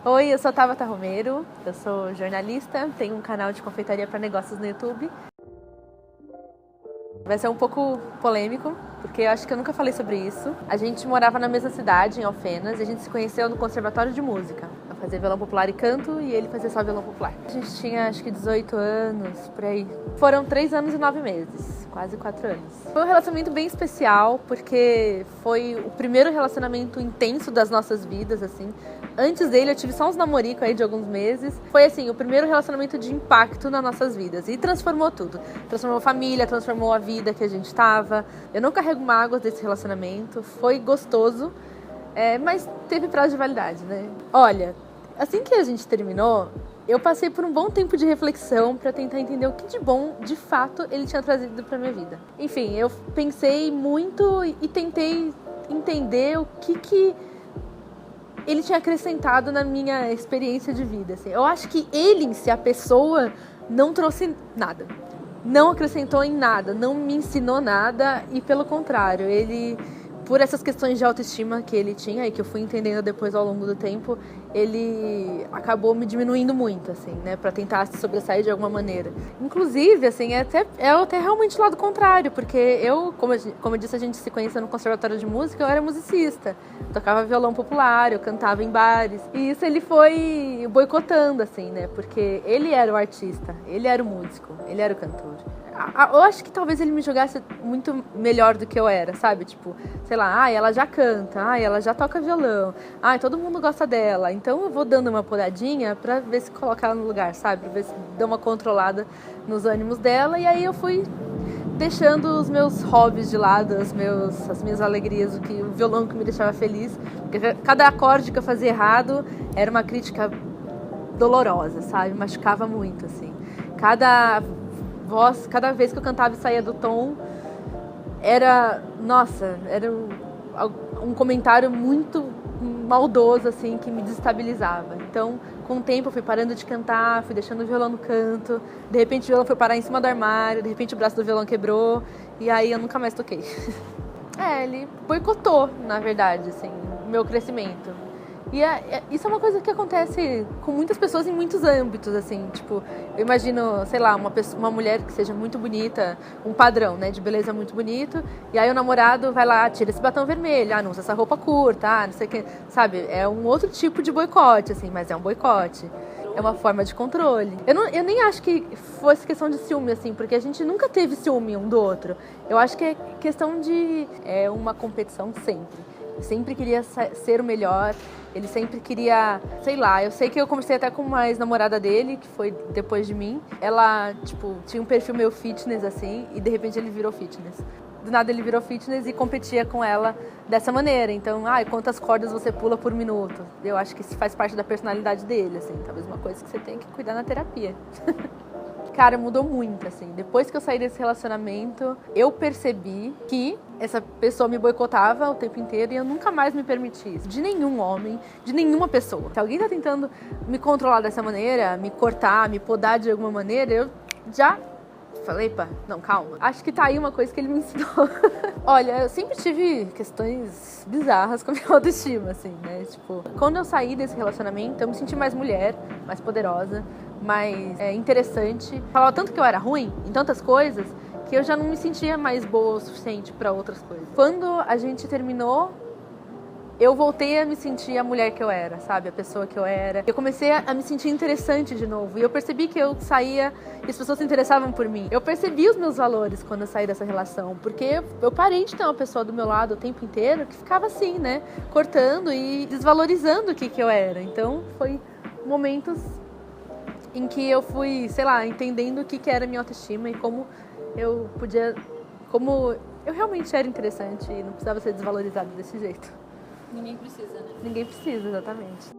Oi, eu sou Tabata Romero, eu sou jornalista, tenho um canal de confeitaria para negócios no YouTube. Vai ser um pouco polêmico, porque eu acho que eu nunca falei sobre isso. A gente morava na mesma cidade, em Alfenas, e a gente se conheceu no Conservatório de Música. Eu fazia violão popular e canto, e ele fazia só violão popular. A gente tinha, acho que 18 anos, por aí. Foram 3 anos e 9 meses, quase 4 anos. Foi um relacionamento bem especial, porque foi o primeiro relacionamento intenso das nossas vidas, assim. Antes dele, eu tive só uns namoricos aí de alguns meses. Foi, assim, o primeiro relacionamento de impacto nas nossas vidas. E transformou tudo. Transformou a família, transformou a vida que a gente tava. Eu não carrego mágoas desse relacionamento. Foi gostoso, mas teve prazo de validade, né? Olha, assim que a gente terminou, eu passei por um bom tempo de reflexão para tentar entender o que de bom, de fato, ele tinha trazido para minha vida. Enfim, eu pensei muito e tentei entender o que ele tinha acrescentado na minha experiência de vida. Assim. Eu acho que ele em si, a pessoa, não trouxe nada. Não acrescentou em nada, não me ensinou nada e, pelo contrário, ele, por essas questões de autoestima que ele tinha e que eu fui entendendo depois ao longo do tempo, ele acabou me diminuindo muito, assim, né, pra tentar se sobressair de alguma maneira. Inclusive, assim, é até realmente o lado contrário, porque eu, como eu disse, a gente se conheceu no Conservatório de Música, eu era musicista, tocava violão popular, eu cantava em bares, e isso ele foi boicotando, assim, né, porque ele era o artista, ele era o músico, ele era o cantor. Eu acho que talvez ele me julgasse muito melhor do que eu era, sabe? Tipo, sei lá, ela já canta, ela já toca violão, todo mundo gosta dela, então eu vou dando uma podadinha pra ver se colocar ela no lugar, sabe? Pra ver se dá uma controlada nos ânimos dela, e aí eu fui deixando os meus hobbies de lado, as minhas alegrias, o violão que me deixava feliz, porque cada acorde que eu fazia errado era uma crítica dolorosa, sabe? Machucava muito, assim. Cada vez que eu cantava e saía do tom, era um comentário muito maldoso, assim, que me desestabilizava. Então, com o tempo, eu fui parando de cantar, fui deixando o violão no canto, de repente o violão foi parar em cima do armário, de repente o braço do violão quebrou, e aí eu nunca mais toquei. Ele boicotou, na verdade, assim, o meu crescimento. E isso é uma coisa que acontece com muitas pessoas em muitos âmbitos, assim, tipo, eu imagino, sei lá, uma mulher que seja muito bonita, um padrão, né, de beleza muito bonito, e aí o namorado vai lá, tira esse batom vermelho, não usa essa roupa curta, não sei o que, sabe, é um outro tipo de boicote, assim, mas é um boicote. É uma forma de controle. Eu nem acho que fosse questão de ciúme, assim, porque a gente nunca teve ciúme um do outro. Eu acho que é questão de uma competição sempre. Eu sempre queria ser o melhor, ele sempre queria, sei lá, eu sei que eu conversei até com uma ex-namorada dele, que foi depois de mim. Ela, tipo, tinha um perfil meio fitness, assim, e de repente ele virou fitness. Do nada ele virou fitness e competia com ela dessa maneira. Então, quantas cordas você pula por minuto? Eu acho que isso faz parte da personalidade dele, assim, talvez uma coisa que você tem que cuidar na terapia. Cara, mudou muito, assim. Depois que eu saí desse relacionamento, eu percebi que essa pessoa me boicotava o tempo inteiro e eu nunca mais me permiti isso. De nenhum homem, de nenhuma pessoa. Se alguém tá tentando me controlar dessa maneira, me cortar, me podar de alguma maneira, eu já falei, não, calma. Acho que tá aí uma coisa que ele me ensinou. Olha, eu sempre tive questões bizarras com a minha autoestima, assim, né? Tipo, quando eu saí desse relacionamento, eu me senti mais mulher, mais poderosa, mais interessante. Falava tanto que eu era ruim em tantas coisas que eu já não me sentia mais boa o suficiente pra outras coisas. Quando a gente terminou, eu voltei a me sentir a mulher que eu era, sabe? A pessoa que eu era. Eu comecei a me sentir interessante de novo. E eu percebi que eu saía e as pessoas se interessavam por mim. Eu percebi os meus valores quando eu saí dessa relação. Porque eu parei de ter uma pessoa do meu lado o tempo inteiro que ficava assim, né? Cortando e desvalorizando o que eu era. Então, foi momentos em que eu fui, sei lá, entendendo o que era a minha autoestima e como eu podia... Como eu realmente era interessante e não precisava ser desvalorizada desse jeito. Ninguém precisa, né? Ninguém precisa, exatamente.